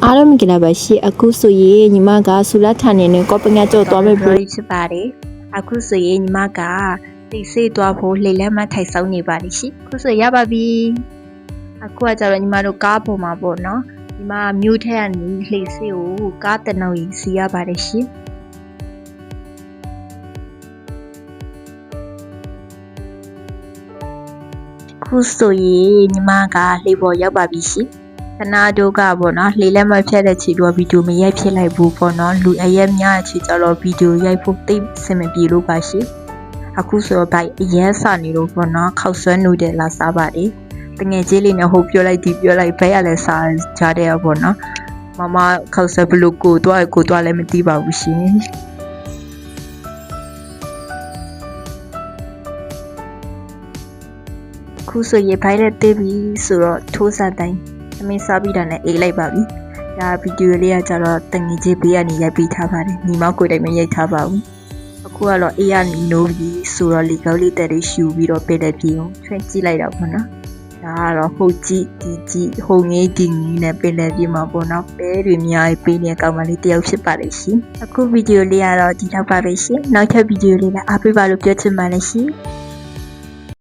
အားလုံးမင်္ဂလာပါရှင်အခုဆိုရင်ညီမကဆူလာဌာနေနဲ့ကောပငါကြောသွားမယ်ပြောဖြစ်ပါတယ်အခုဆိုရင်ညီမကတိတ်ဆိတ်သွားဖို့လှိမ့်လက်မထိုင်ဆောင်နေပါလိမ့်ရှင်အခုဆိုရပါပြီအခုကကြတော့ညီမတို့ကားပေါ်မှာပေါ့နော်ညီမမြို့ထက်ကနေလှိမ့်ဆိတ်ကိုကားတနောင်ကြီးစီရပါတယ်ရှင်အခုဆိုရင်ညီမကလှိမ့်ပေါ်ရောက်ပါပြီရှင်ခဏတို့ကပေါ့နော်လှေလက်မဖြတ်တဲ့ခြေတော့ဗီဒီယိုမရိုက်ဖြစ်လိုက်ဘူးပေါ့နော်လူအရက်များခြေကြတော့ဗီဒီယိုရိုက်ဖို့သိစင်မပြေလို့ပါရှိအခုဆိုတော့ဗိုက်အရက်စာနေလို့ပေါ့နော်ခောက်ဆွဲနိုးတယ်လာစားပါတယ်တငယ်ချင်းလေးနဲ့ဟိုပြောလိုက်ဒီပြောလိုက်ဘဲရလဲစားကြတယ်ပေါ့နော်မမခောက်ဆွဲဘလို့ကိုသွားလည်းမသိပါဘူးရှင်ခုဆိုရေဖိုင်လက်တေးပြီဆိုတော့ထိုးစားတိုင်းအမေစားပြီးတာနဲ့အေးလိုက်ပါပြီ။ဒါဗီဒီယိုလေးကကြတော့တငယ်ချင်းဘေးကနေရိုက်ပြီးထားပါတယ်။ညီမကိုယ်တိုင်မရိုက်ထားပါဘူး။အခုကတော့အေးရနိုးပြီးဆိုတော့လေကောက်လေးတက်လေးရှူပြီးတော့ပဲလက်ပြေအောင်ထွင်ကြည့်လိုက်တော့ပေါ့နော်။ဒါကတော့ဟိုကြည့်ဒီကြည့်ဟိုငေးဒီငေးနဲ့ပဲလက်ပြေမှာပေါ့နော်။ပဲတွေအများကြီးပေးနေကောင်မလေးတယောက်ဖြစ်ပါလိမ့်ရှင်။အခုဗီဒီယိုလေးကတော့ဒီတော့ပါပဲရှင်။နောက်ထပ်ဗီဒီယိုလေးလည်းအားပေးပါလို့ပြောချင်ပါတယ်ရှင်။